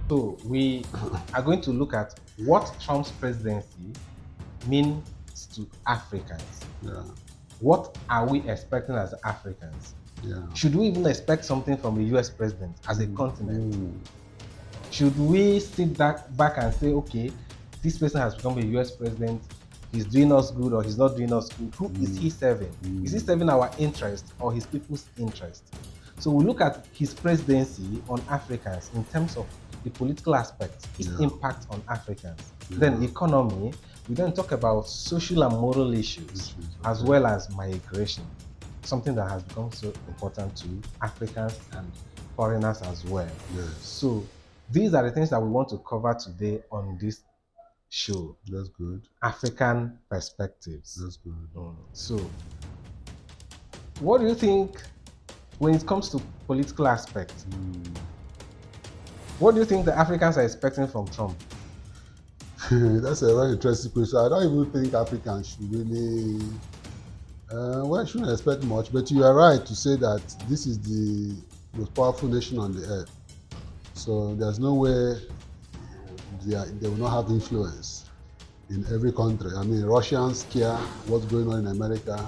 So we are going to look at what Trump's presidency means to Africans. Yeah. What are we expecting as Africans? Yeah. Should we even expect something from the US president as a continent? Mm. Should we sit back and say, okay, this person has become a US president, he's doing us good or he's not doing us good? Who is he serving? Is he serving our interest or his people's interest? So we look at his presidency on Africans in terms of the political aspect, its Yeah. impact on Africans. Then economy, we then talk about social and moral issues, as well as migration, something that has become so important to Africans and foreigners as well. Yes. So these are the things that we want to cover today on this show. That's good. African perspectives. That's good. So, what do you think when it comes to political aspects? What do you think the Africans are expecting from Trump? That's a very interesting question. I don't even think Africans should really, shouldn't expect much, but you are right to say that this is the most powerful nation on the earth. So there's no way they will not have influence in every country. I mean, Russians care what's going on in America.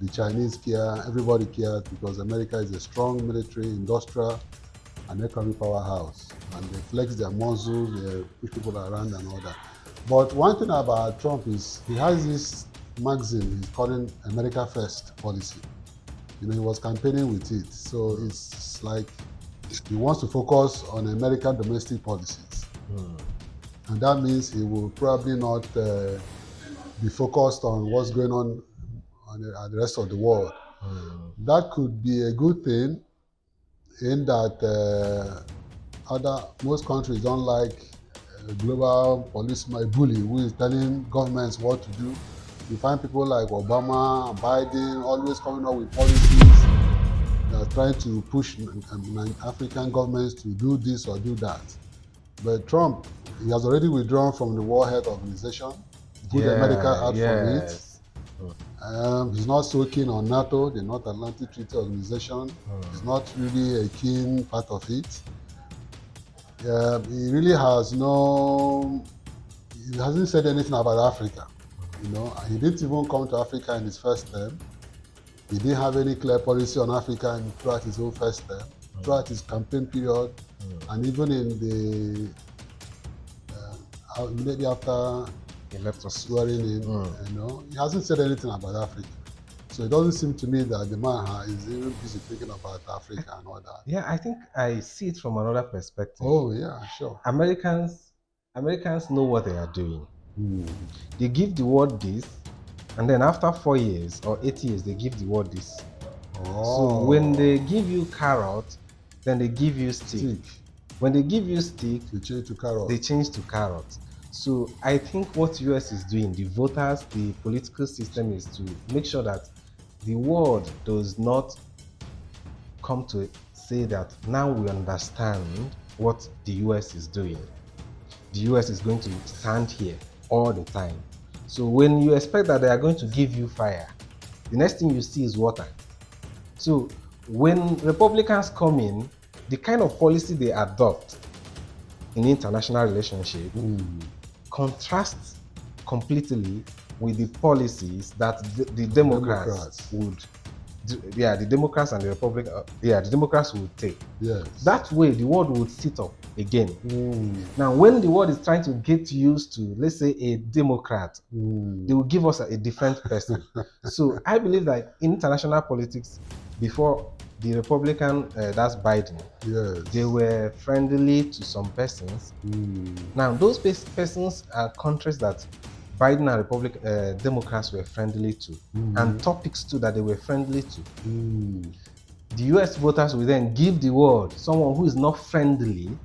The Chinese care. Everybody cares because America is a strong military, industrial, and economic powerhouse. And they flex their muscles, they push people around and all that. But one thing about Trump is he has this magazine he's calling America First policy. You know, he was campaigning with it. So it's like he wants to focus on American domestic policies. And that means he will probably not be focused on what's going on the rest of the world. That could be a good thing in that most countries don't like a global policeman, a bully who is telling governments what to do. You find people like Obama and Biden always coming up with policies that are trying to push African governments to do this or do that. But Trump, he has already withdrawn from the World Health Organization, put America out from it. He's not so keen on NATO, the North Atlantic Treaty Organization. He's not really a keen part of it. He really he hasn't said anything about Africa. You know, he didn't even come to Africa in his first term. He didn't have any clear policy on Africa throughout his own first term, throughout his campaign period, and even in the immediately after He left us swearing in, you know, he hasn't said anything about Africa. So it doesn't seem to me that the man is even busy thinking about Africa and all that. Yeah, I think I see it from another perspective. Oh yeah, sure. Americans know what they are doing. They give the world this, and then after 4 years or 8 years, they give the world this. So when they give you carrot, then they give you stick. When they give you stick, they change to carrot. They change to carrot. So I think what US is doing, the voters, the political system, is to make sure that the world does not come to say that now we understand what the US is doing. The US is going to stand here all the time. So when you expect that they are going to give you fire, the next thing you see is water. So when Republicans come in, the kind of policy they adopt in international relationship contrasts completely with the policies that the Democrats would. The Democrats and the the Democrats would take. Yes. That way, the world would sit up again. Now, when the world is trying to get used to, let's say, a Democrat, they will give us a different person. So I believe that in international politics, before the Republican, that's Biden, they were friendly to some persons. Now, those persons are countries that Biden and Democrats were friendly to, and topics too that they were friendly to. The US voters will then give the world someone who is not friendly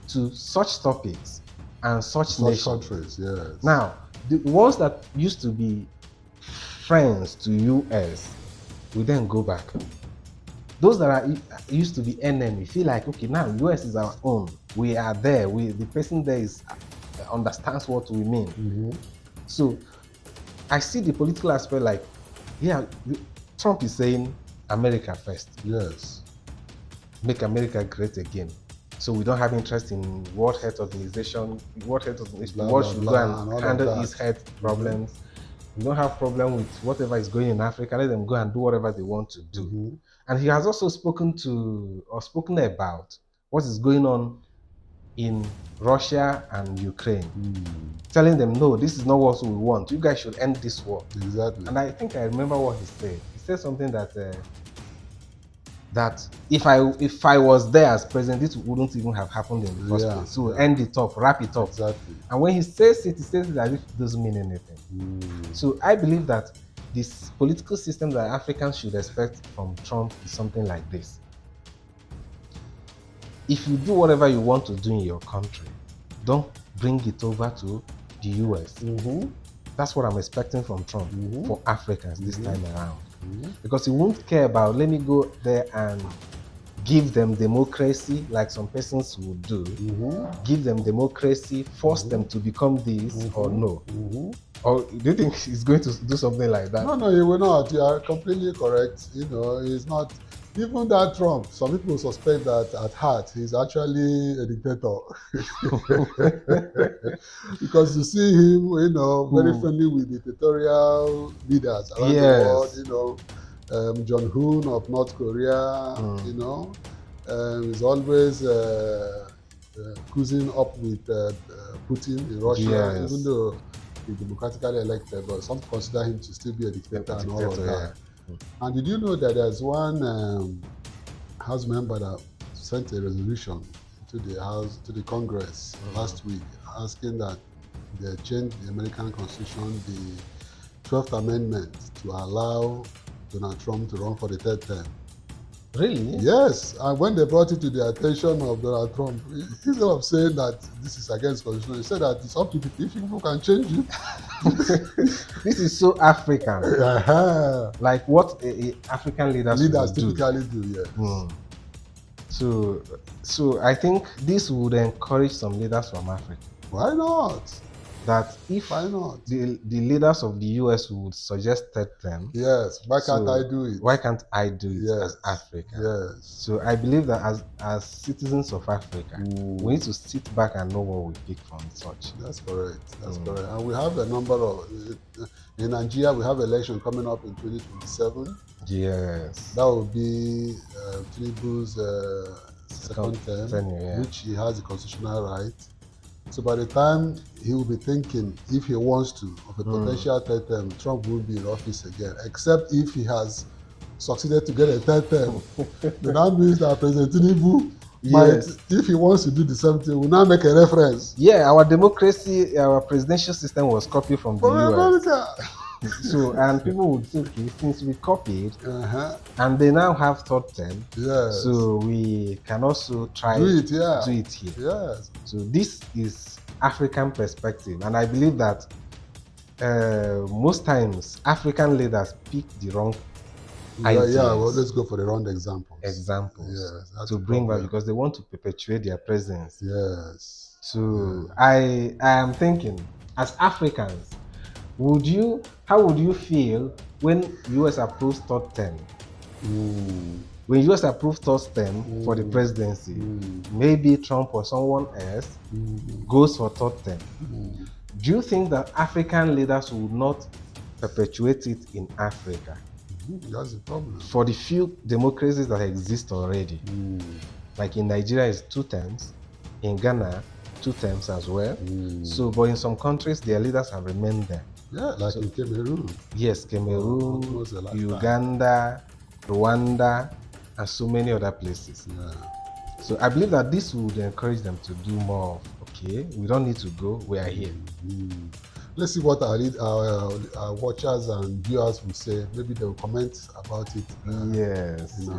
to such topics and such nations. Countries, yes. Now, the ones that used to be friends to US will then go back. Those that are used to be enemy feel like, okay, now US is our own. We are there. The person there understands what we mean. So I see the political aspect like, yeah, Trump is saying America first. Yes. Make America great again. So we don't have interest in World Health Organization. World Health Organization, the blah world blah should go blah, and and all of handle its that. health problems. We don't have problem with whatever is going in Africa. Let them go and do whatever they want to do. Mm-hmm. And he has also spoken about what is going on in Russia and Ukraine, telling them, no, this is not what we want. You guys should end this war. Exactly. And I think I remember what he said. He said something that if I was there as president, this wouldn't even have happened in the first place. So end it up, wrap it up. Exactly. And when he says it as if it doesn't mean anything. So I believe that this political system that Africans should expect from Trump is something like this. If you do whatever you want to do in your country, don't bring it over to the US. That's what I'm expecting from Trump for Africans this time around. Because he won't care about, let me go there and give them democracy like some persons would do. Give them democracy, force them to become this or no. Or do you think he's going to do something like that? No, he will not. You are completely correct. He's not. Even that Trump, some people suspect that at heart he's actually a dictator. Because you see him, very friendly with dictatorial leaders around the world. John Hoon of North Korea, he's always cruising up with Putin in Russia, even though he's democratically elected, but some consider him to still be a dictator and all of that. And did you know that there's one House member that sent a resolution to the Congress last week, asking that they change the American Constitution, the 12th Amendment, to allow Donald Trump to run for the third term. Really? Yes, and when they brought it to the attention of Donald Trump, instead of saying that this is against constitution, he said that it's up to people, if people can change it. This is so African. Like what African leaders typically do, yes. So I think this would encourage some leaders from Africa. Why not? That if the leaders of the US would suggest third term, yes, why can't I do it? Why can't I do it as Africa? Yes. So I believe that as citizens of Africa, we need to sit back and know what we pick from such. That's correct. That's correct. And we have a number of in Nigeria. We have election coming up in 2027. Yes. That will be Tinubu's second term, which he has a constitutional right. So by the time he will be thinking, if he wants to, of a potential third term, Trump will be in office again, except if he has succeeded to get a third term. Then that means that President Tinubu might, if he wants to do the same thing, will now make a reference. Yeah, our democracy, our presidential system was copied from the US. America. So, and people would think, since we copied, and they now have third term, so we can also try do it here. Yes. So this is African perspective, and I believe that most times African leaders pick the wrong ideas. Yeah, well, let's go for the wrong examples. Yes, to bring back, because they want to perpetuate their presence. Yes. So I am thinking, as Africans, how would you feel when US approves third term? When US approves third term for the presidency, maybe Trump or someone else goes for third term. Do you think that African leaders will not perpetuate it in Africa? That's the problem. For the few democracies that exist already, like in Nigeria is 2 terms, in Ghana 2 terms as well. So, but in some countries, their leaders have remained there. Yeah, like in Cameroon. Yes, Cameroon, Uganda, Rwanda, and so many other places. So I believe that this would encourage them to do more of, okay, we don't need to go, we are here. Let's see what our watchers and viewers will say. Maybe they will comment about it. Yes.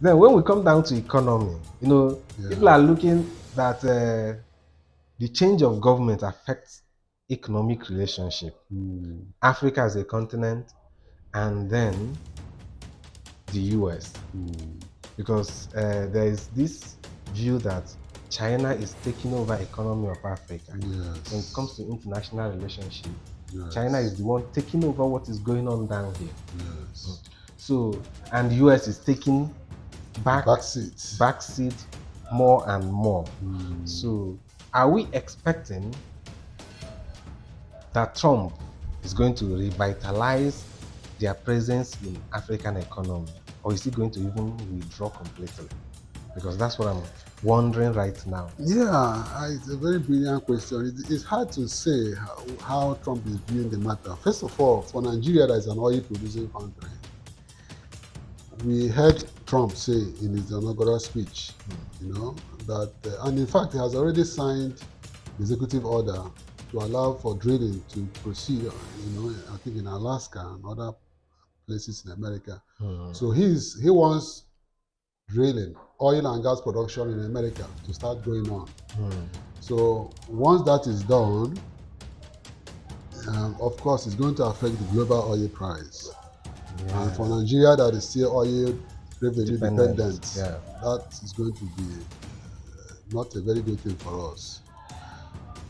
Then when we come down to economy, people are looking that the change of government affects economic relationship. Africa as a continent, and then the US. Because there is this view that China is taking over economy of Africa. When it comes to international relationship, China is the one taking over what is going on down here. So, and the US is taking backseat more and more. Mm. So, are we expecting that Trump is going to revitalize their presence in African economy, or is he going to even withdraw completely? Because that's what I'm wondering right now. Yeah, it's a very brilliant question. It's hard to say how Trump is viewing the matter. First of all, for Nigeria, that is an oil producing country, we heard Trump say in his inaugural speech, that, and in fact, he has already signed the executive order to allow for drilling to proceed, I think in Alaska and other places in America. So he wants drilling, oil and gas production in America to start going on. So once that is done, of course, it's going to affect the global oil price. Yeah. And for Nigeria, that is still oil revenue dependent, Yeah. that is going to be not a very good thing for us.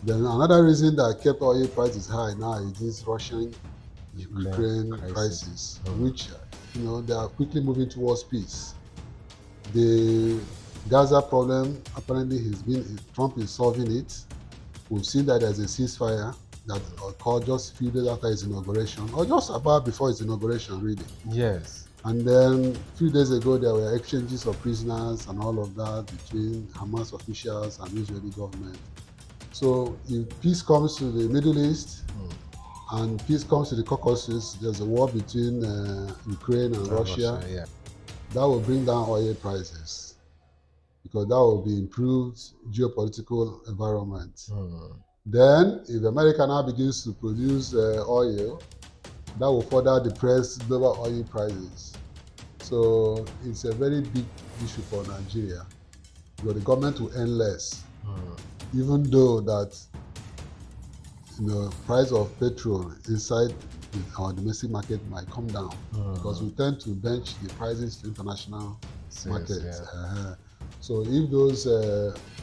Then another reason that kept oil prices high now is this Russian-Ukraine crisis, which they are quickly moving towards peace. The Gaza problem, apparently Trump is solving it. We've seen that there's a ceasefire that occurred just a few days after his inauguration, or just about before his inauguration, really. Yes. And then a few days ago, there were exchanges of prisoners and all of that between Hamas officials and Israeli government. So if peace comes to the Middle East and peace comes to the Caucasus, there's a war between Ukraine and Russia. Yeah. That will bring down oil prices because that will be improved geopolitical environment. Then, if America now begins to produce oil, that will further depress global oil prices. So it's a very big issue for Nigeria because the government will earn less, even though that price of petrol inside our domestic market might come down because we tend to bench the prices to international markets. Yeah. So if those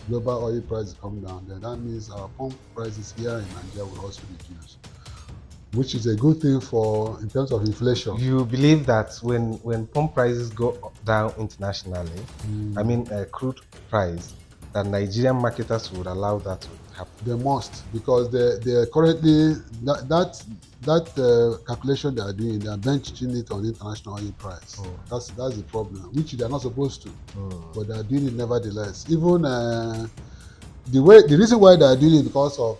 global oil prices come down, then that means our pump prices here in Nigeria will also reduce, which is a good thing in terms of inflation. You believe that when pump prices go down internationally, I mean crude price, that Nigerian marketers would allow that to happen? They must, because they're currently that calculation they are doing, they are benching it on international oil price. That's the problem, which they are not supposed to, but they are doing it nevertheless. Even the reason why they are doing it because of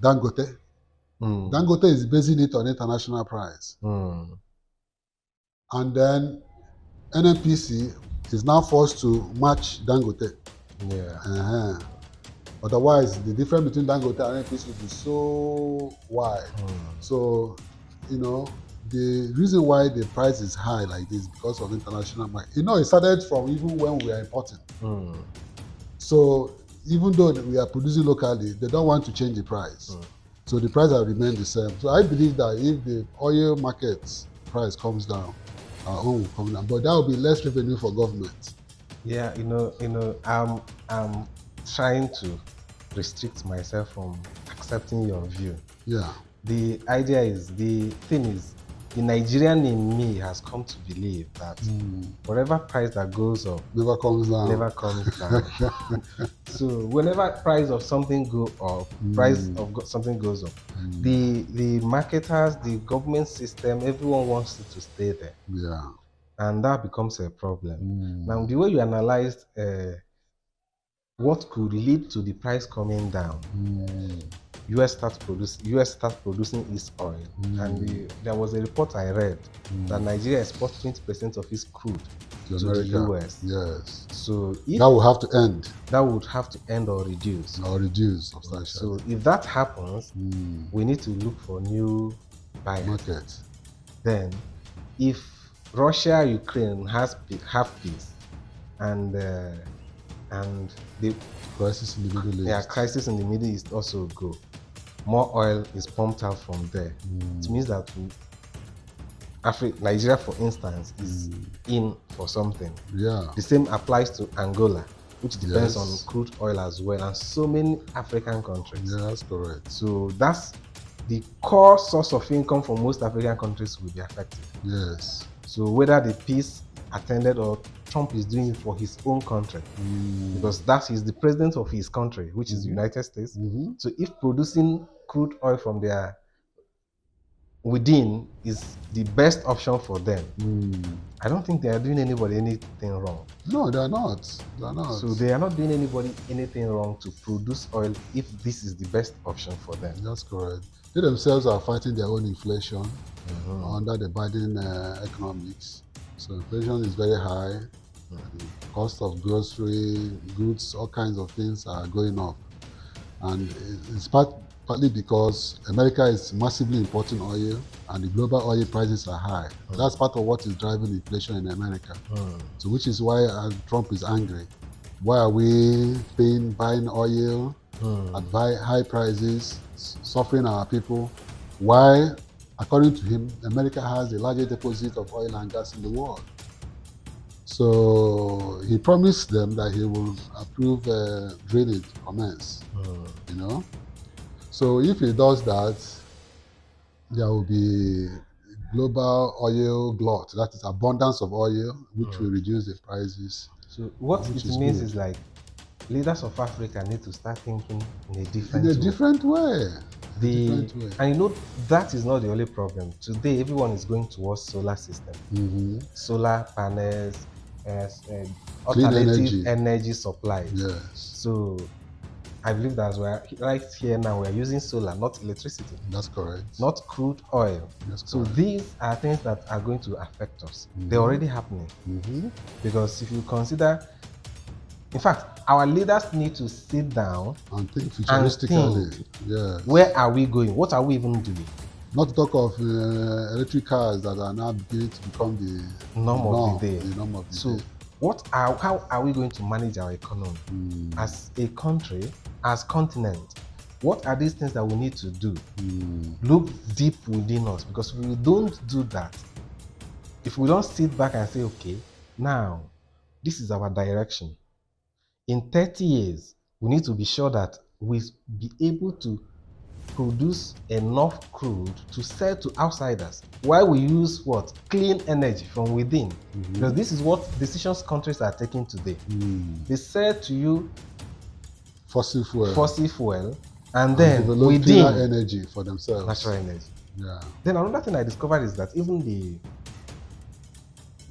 Dangote. Dangote is basing it on international price, and then NNPC is now forced to match Dangote. Yeah. Otherwise, the difference between Dangote and NNPC will be so wide. So, the reason why the price is high like this is because of international market. It started from even when we are importing. So, even though we are producing locally, they don't want to change the price. So the price will remain the same. So I believe that if the oil market price comes down, our own will come down. But that will be less revenue for government. Yeah, I'm trying to restrict myself from accepting your view. Yeah. The thing is, the Nigerian in me has come to believe that whatever price that goes up never comes down. So whenever price of something go up, price of something goes up, the marketers, the government system, everyone wants it to stay there. Yeah. And that becomes a problem. Now, the way you analyzed what could lead to the price coming down, US starts producing its oil, and there was a report I read that Nigeria exports 20% of its crude to the US. Yes. So that will have to end. That would have to end or reduce. Substantially. So if that happens, we need to look for new buyers. Market. Then, if Russia, Ukraine have peace, and the crisis in the Middle East. Yeah, crisis in the Middle East also go. More oil is pumped out from there. It means that Nigeria, for instance, is in for something. Yeah. The same applies to Angola, which depends on crude oil as well, and so many African countries. Yeah, that's correct. So that's the core source of income for most African countries will be affected. Yes. So whether the peace attended or Trump is doing it for his own country. Because he's the president of his country, which is the United States. So if producing crude oil from their within is the best option for them, I don't think they are doing anybody anything wrong. No, they're not. They're not. So they are not doing anybody anything wrong to produce oil if this is the best option for them. That's correct. They themselves are fighting their own inflation under the Biden economics. So inflation is very high. The cost of grocery, goods, all kinds of things are going up. And it's partly because America is massively importing oil and the global oil prices are high. That's part of what is driving inflation in America. So which is why Trump is angry. Why are we buying oil at high prices, suffering our people? Why, according to him, America has the largest deposit of oil and gas in the world. So he promised them that he will approve drilling to commence. You know, so if he does that, there will be global oil glut, that is abundance of oil, which will reduce the prices. So what it means is like leaders of Africa need to start thinking in a different way. Different way. And you know, that is not the only problem. Today, everyone is going towards solar system, solar panels, alternative energy supplies. Yes. So I believe that we're right here now, we're using solar, not electricity. That's correct. Not crude oil. That's so correct. These are things that are going to affect us. They're already happening. Because if you consider, in fact, our leaders need to sit down and think futuristically. Yes. Where are we going? What are we even doing? Not to talk of electric cars that are now beginning to become the norm of the day. The norm of the day. How are we going to manage our economy as a country, as continent? What are these things that we need to do? Look deep within us, because if we don't do that, if we don't sit back and say, okay, now this is our direction. In 30 years, we need to be sure that we be able to produce enough crude to sell to outsiders while we use what? Clean energy from within. Because this is what decisions countries are taking today. They sell to you fossil fuel and then within cleaner energy for themselves. Natural energy. Yeah. Then another thing I discovered is that even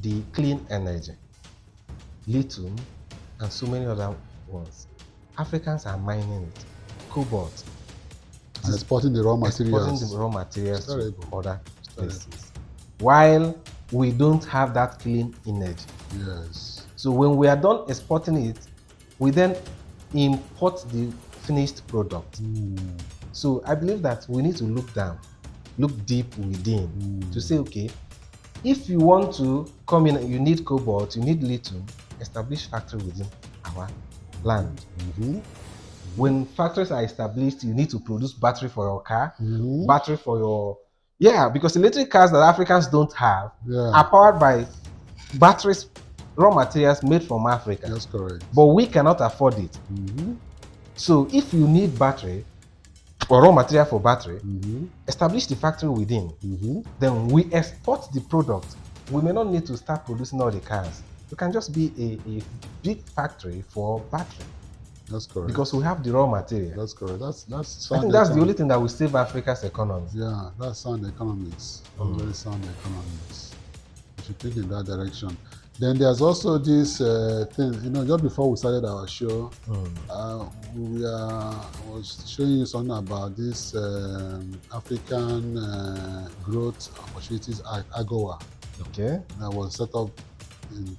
the clean energy, lithium, and so many other ones, Africans are mining it. Cobalt. And exporting the raw materials. Exporting the raw materials to other places. While we don't have that clean energy. Yes. So when we are done exporting it, we then import the finished product. So I believe that we need to look down, look deep within to say, okay, if you want to come in, you need cobalt, you need lithium, establish factory within our land. When factories are established, you need to produce battery for your car, battery for your... Yeah, because electric cars that Africans don't have are powered by batteries, raw materials made from Africa. That's correct. But we cannot afford it. So if you need battery, or raw material for battery, establish the factory within. Then we export the product. We may not need to start producing all the cars. It can just be a big factory for battery. That's correct. Because we have the raw material. That's correct. That's I think that's the only thing that will save Africa's economy. Yeah, that's sound economics. Very sound economics. We should think in that direction. Then there's also this thing, you know, just before we started our show, I was showing you something about this African Growth Opportunities AGOA. Okay. That was set up in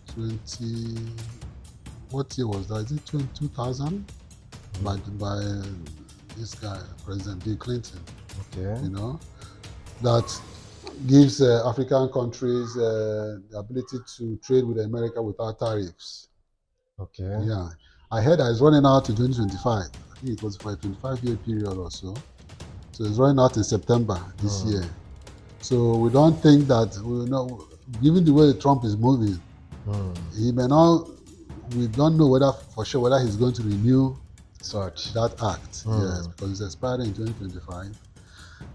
what year was that? Is it 2000? By this guy, President Bill Clinton. Okay. You know, that gives African countries the ability to trade with America without tariffs. Okay. Yeah. I heard that it's running out in 2025. I think it was for a 25-year period or so. So it's running out in September this year. So we don't think that, given the way Trump is moving, he may not, we don't know whether he's going to renew that act. Yes, because it's expiring in 2025.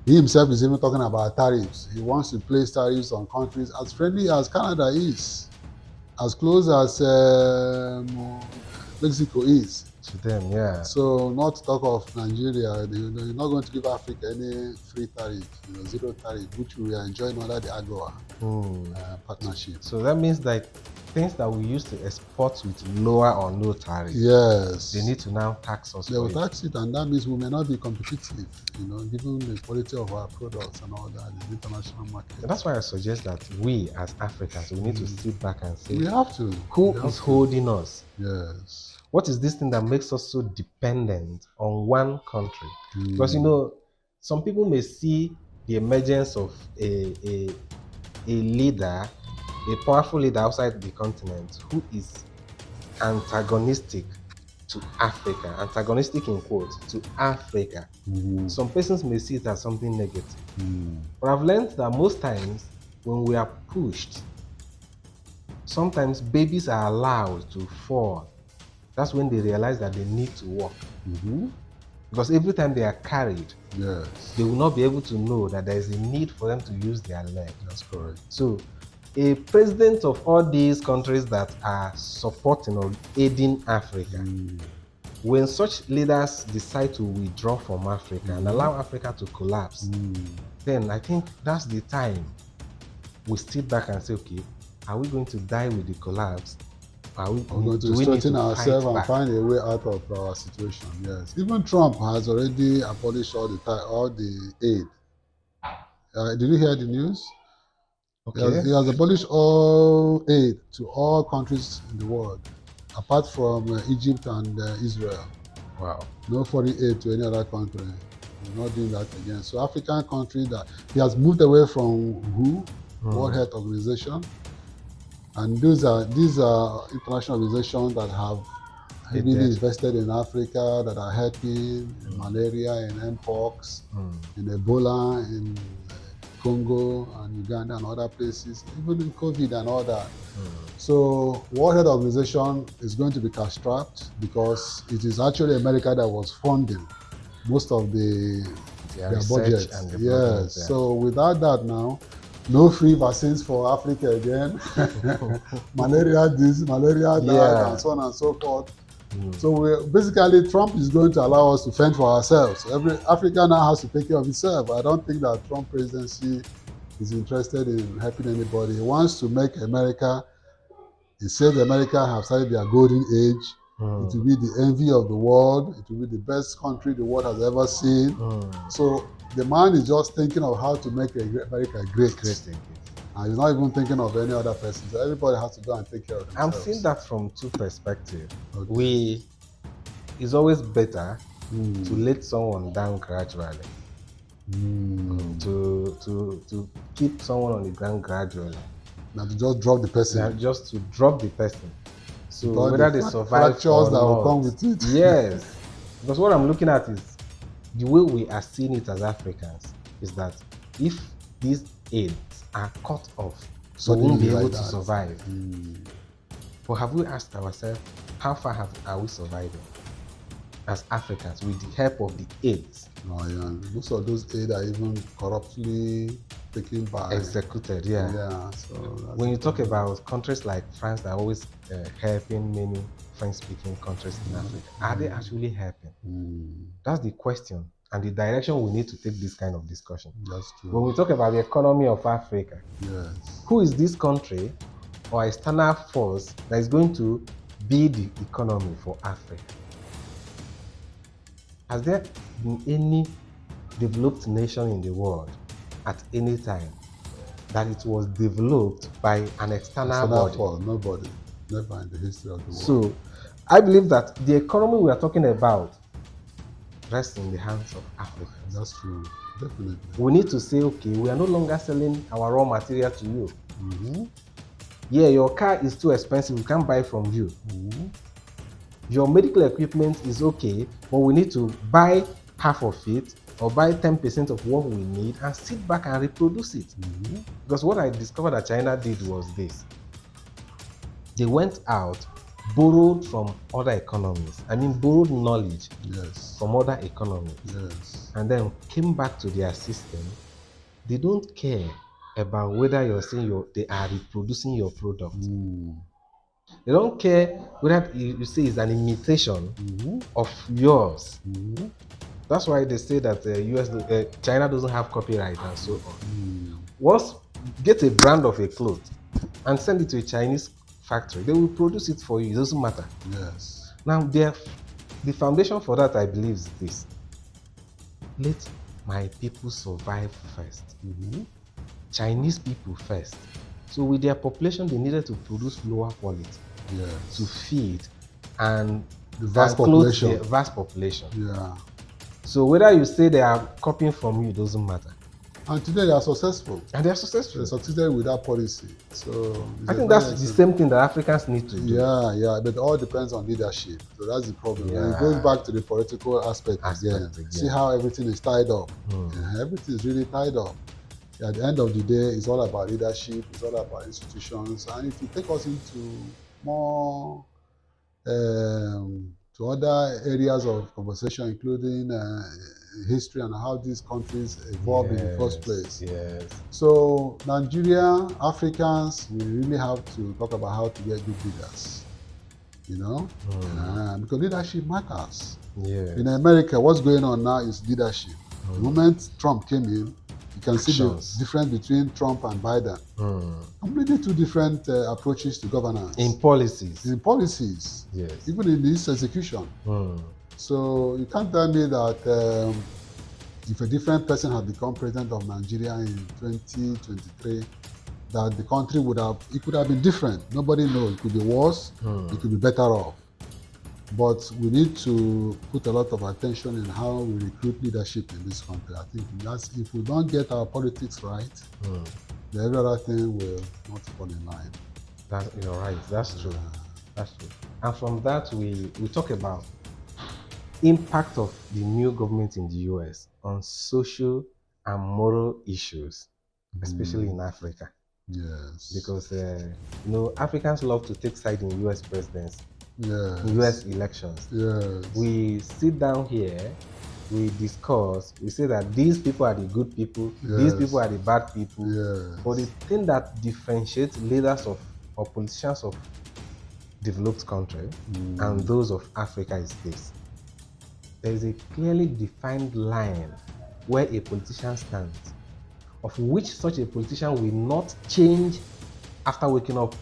He himself is even talking about tariffs. He wants to place tariffs on countries as friendly as Canada is. as close as Mexico is. To them, yeah. So not to talk of Nigeria, they're not going to give Africa any free tariff, zero tariff, which we are enjoying under the AGOA Hmm. partnership. So that means that things that we used to export with lower or no tariff, Yes. they need to now tax us They for will it. tax it, and that means we may not be competitive, given the quality of our products and all that in the international market. And that's why I suggest that we as Africans, we need to sit back and say, We have to. who We have is to. holding us? Yes. What is this thing that makes us so dependent on one country? Because some people may see the emergence of a leader, a powerful leader outside the continent who is antagonistic to Africa, antagonistic in quotes, to Africa. Some persons may see it as something negative. But I've learned that most times when we are pushed, sometimes babies are allowed to fall. That's when they realize that they need to walk. Because every time they are carried, Yes. they will not be able to know that there is a need for them to use their leg. That's correct. So a president of all these countries that are supporting or aiding Africa, when such leaders decide to withdraw from Africa and allow Africa to collapse, then I think that's the time we sit back and say, okay, are we going to die with the collapse? We're going to strengthen ourselves and find a way out of our situation. Yes. Even Trump has already abolished all the aid. Did you hear the news? Okay. He has abolished all aid to all countries in the world, apart from Egypt and Israel. Wow. No foreign aid to any other country. We're not doing that again. So African country that he has moved away from World Health Organization, and these are international organizations that have heavily invested in Africa, that are helping in malaria, in mpox, in Ebola, in Congo and Uganda and other places, even in COVID and all that. So World Health Organization is going to be cash-strapped because it is actually America that was funding most of their budget. Yes. So without that now, no free vaccines for Africa again. Malaria this, malaria that, and so on and so forth. So basically, Trump is going to allow us to fend for ourselves. Every Africa now has to take care of itself. I don't think that Trump presidency is interested in helping anybody. He wants to make America. He said America have started their golden age. It will be the envy of the world. It will be the best country the world has ever seen. So the man is just thinking of how to make America great. And he's not even thinking of any other person. So everybody has to go and take care of themselves. I'm seeing that from two perspectives. Okay. It's always better to let someone down gradually. To keep someone on the ground gradually. Now to just drop the person. Now just to drop the person. So because whether they survive or that not. Will come with it. Yes. Because what I'm looking at is the way we are seeing it as Africans is that if these aids are cut off, so we won't be able to survive. But have we asked ourselves, how far are we surviving as Africans with the help of the aids? Oh yeah, most of those aid are even corruptly taken by executed. Yeah. So when you talk about countries like France that are always helping many French-speaking countries in Africa, are they actually helping? That's the question and the direction we need to take this kind of discussion. That's true. When we talk about the economy of Africa, who is this country or external force that is going to be the economy for Africa? Has there been any developed nation in the world at any time that it was developed by an external body? Nobody. Never in the history of the world. So, I believe that the economy we are talking about rests in the hands of Africans. That's true. Definitely. We need to say, okay, we are no longer selling our raw material to you. Yeah, your car is too expensive, we can't buy from you. Your medical equipment is okay, but we need to buy half of it or buy 10% of what we need and sit back and reproduce it. Because what I discovered that China did was this. They went out, borrowed from other economies. I mean, borrowed knowledge from other economies. And then came back to their system. They don't care about whether you're saying they are reproducing your product. They don't care whether you say it's an imitation of yours. That's why they say that China doesn't have copyright and so on. Once get a brand of a cloth and send it to a Chinese factory, they will produce it for you. It doesn't matter. Yes. Now, the foundation for that, I believe, is this: let my people survive first. Chinese people first. So with their population, they needed to produce lower quality to feed and the vast clothe population. the vast population. Yeah. So whether you say they are copying from you, it doesn't matter. And today they are successful. And they are successful. They succeeded with that policy. So I think that's the same thing that Africans need to do. Yeah, but it all depends on leadership. So that's the problem. And it goes back to the political aspect again. See how everything is tied up. Everything is really tied up. At the end of the day, it's all about leadership, it's all about institutions. And if you take us into more to other areas of conversation, including history and how these countries evolved in the first place. Yes. So Nigeria, Africans, we really have to talk about how to get good leaders, you know, because leadership matters. In America, what's going on now is leadership. The moment Trump came in, you can see the difference between Trump and Biden. Completely two different approaches to governance. In policies. In policies. Yes. Even in this execution. So you can't tell me that if a different person had become president of Nigeria in 2023, that the country could have been different. Nobody knows. It could be worse. It could be better off. But we need to put a lot of attention in how we recruit leadership in this country. I think if we don't get our politics right, the every other thing will not fall in line. You're right. That's true. That's true. And from that, we talk about impact of the new government in the US on social and moral issues, especially in Africa. Yes. Because Africans love to take side in US presidency. In US elections. We sit down here, we discuss, we say that these people are the good people, these people are the bad people. But the thing that differentiates leaders or politicians of developed country and those of Africa is this: there is a clearly defined line where a politician stands, of which such a politician will not change after waking up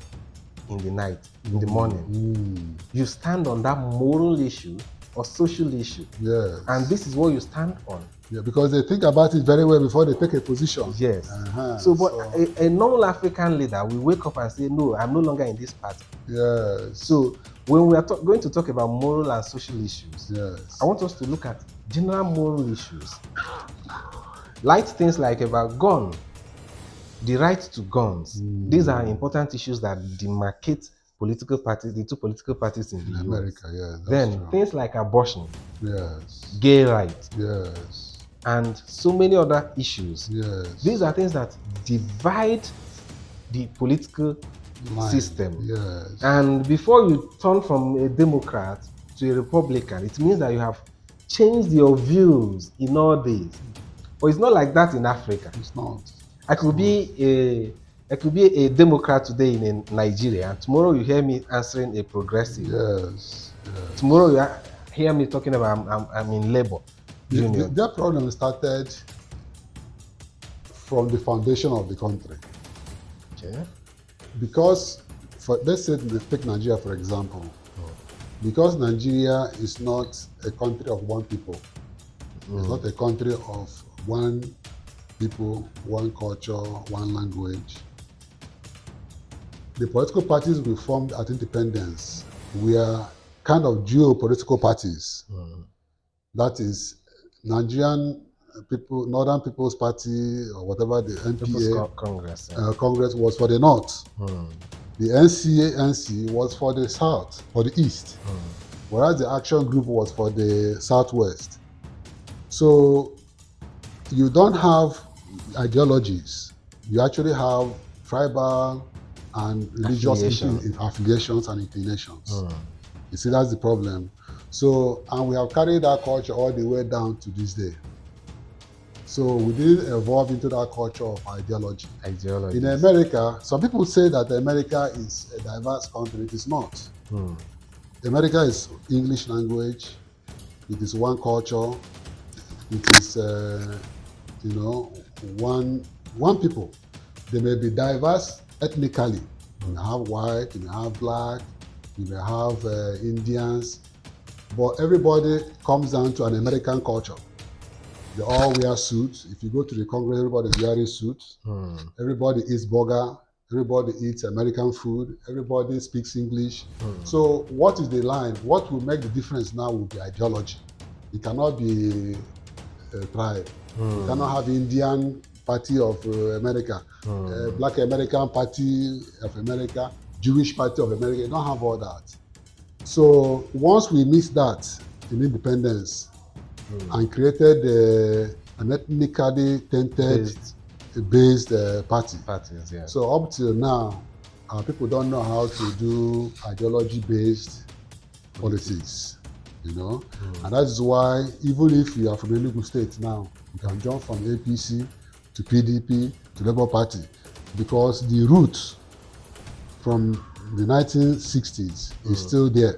in the night, in the morning. You stand on that moral issue or social issue. And this is what you stand on. Because they think about it very well before they take a position. But a normal African leader will wake up and say, no, I'm no longer in this party. So when we are going to talk about moral and social issues, I want us to look at general moral issues. Light things like about gun, the right to guns. These are important issues that demarcate political parties, the two political parties in the America. Then things like abortion, gay rights, and so many other issues. These are things that divide the political system. And before you turn from a Democrat to a Republican, it means that you have changed your views in all days. But it's not like that in Africa. It's not. I could be a Democrat today in Nigeria, and tomorrow you hear me answering a progressive. Tomorrow you hear me talking about I'm in Labour Union. That problem started from the foundation of the country. Because, let's say, take Nigeria for example. Because Nigeria is not a country of one people. It's not a country of one people, one culture, one language. The political parties we formed at independence were kind of geopolitical parties. That is, Nigerian people, Northern People's Party, or whatever, the NPA Congress was for the North. The NC was for the South, for the East. Whereas the Action Group was for the Southwest. So you don't have ideologies. You actually have tribal and religious affiliations and inclinations. You see, that's the problem. So, and we have carried that culture all the way down to this day. So we didn't evolve into that culture of ideology. Ideology. In America, some people say that America is a diverse country. It is not. Hmm. America is English language. It is one culture. It is, one people. They may be diverse ethnically. You may have white, you may have black, you may have Indians, but everybody comes down to an American culture. They all wear suits. If you go to the Congress, everybody's wearing suits. Hmm. Everybody eats burger. Everybody eats American food. Everybody speaks English. So what is the line? What will make the difference now will be ideology. It cannot be a tribe. You cannot have Indian Party of America, Black American Party of America, Jewish Party of America. You don't have all that. So once we missed that in independence and created an ethnically tainted based party. Parties, yeah. So up till now, our people don't know how to do ideology-based politics, and that is why even if you are from Enugu State now, you can jump from APC to PDP to Labour Party because the root from the 1960s is still there.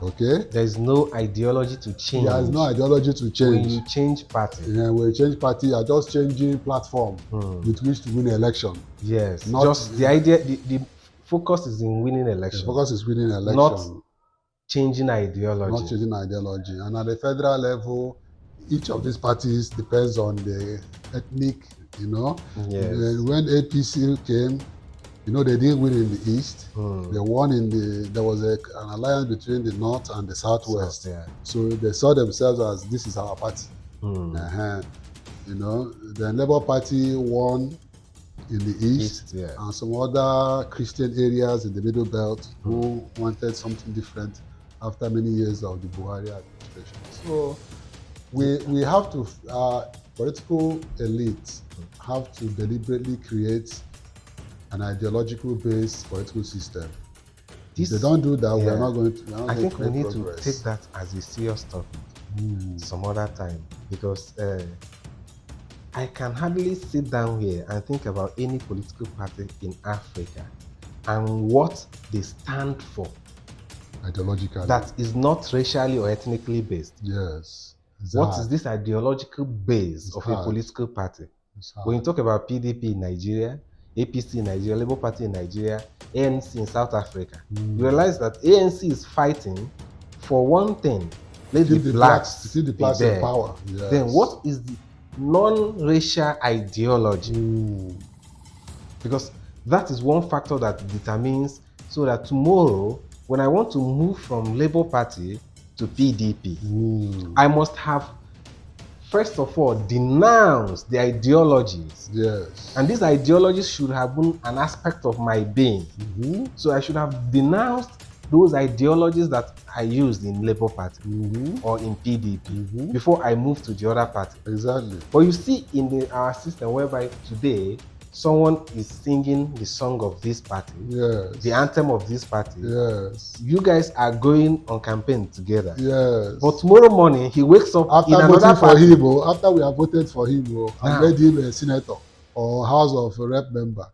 Okay? There is no ideology to change. There is no ideology to change. When you change party. Yeah, when you change party, you are just changing platform with which to win an election. Yes. Not, just the idea, the focus is in winning election. The focus is winning election. Not changing ideology. Not changing ideology. And at the federal level, each of these parties depends on the ethnic, Yes. When APC came, they didn't win in the East. They won there was an alliance between the North and the Southwest. South, yeah. So they saw themselves as, this is our party. The Labour Party won in the East, yeah. and some other Christian areas in the Middle Belt who wanted something different after many years of the Buhari administration. So we have to, political elites have to deliberately create an ideological based political system. If they don't do that, we are not going to. I think we need to take that as a serious topic some other time, because I can hardly sit down here and think about any political party in Africa and what they stand for. Ideologically. That is not racially or ethnically based. Yes. What is this ideological base of a political party? When you talk about PDP in Nigeria, APC in Nigeria, Labour Party in Nigeria, ANC in South Africa, you realize that ANC is fighting for one thing: let the blacks keep the blacks in power. Yes. Then what is the non-racial ideology? Because that is one factor that determines, so that tomorrow, when I want to move from Labour Party to PDP, I must have, first of all, denounced the ideologies. Yes. And these ideologies should have been an aspect of my being. So I should have denounced those ideologies that I used in Labour Party or in PDP before I moved to the other party. Exactly. But you see in our system whereby today someone is singing the song of this party, the anthem of this party. Yes. You guys are going on campaign together. Yes. But tomorrow morning he wakes up after in another party. After we have voted for him and made him a senator or House of Rep member,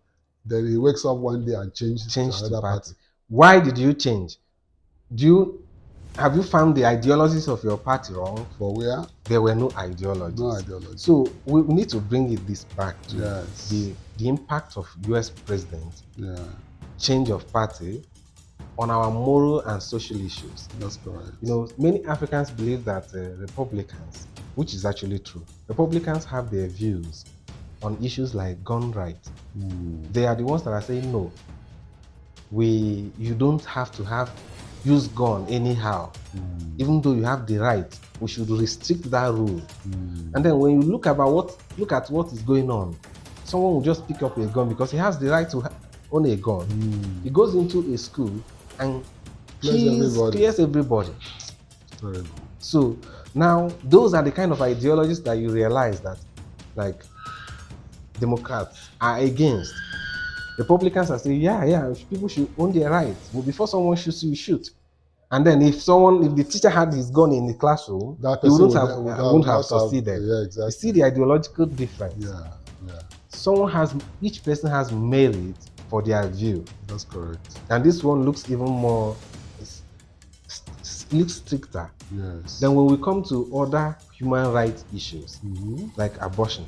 then he wakes up one day and changes to another party. Why did you change? Have you found the ideologies of your party wrong? For where? There were no ideologies. No ideology. So we need to bring this back to the impact of US president, change of party on our moral and social issues. That's correct. Many Africans believe that Republicans, which is actually true, Republicans have their views on issues like gun rights. They are the ones that are saying no. You don't have to use gun anyhow. Even though you have the right, we should restrict that rule. And then when you look at what is going on, someone will just pick up a gun because he has the right to own a gun. He goes into a school and clears everybody. So now those are the kind of ideologies that you realize that, like, Democrats are against. Republicans are saying, people should own their rights. But before someone shoots you, shoot. And then if the teacher had his gun in the classroom, That he person wouldn't would have not have, succeeded. yeah, You see exactly. the ideological difference. Yeah, yeah, Each person has merit for their view, that's correct. and this one looks even more, looks stricter. Yes. Then when we come to other human rights issues, Mm-hmm. like abortion,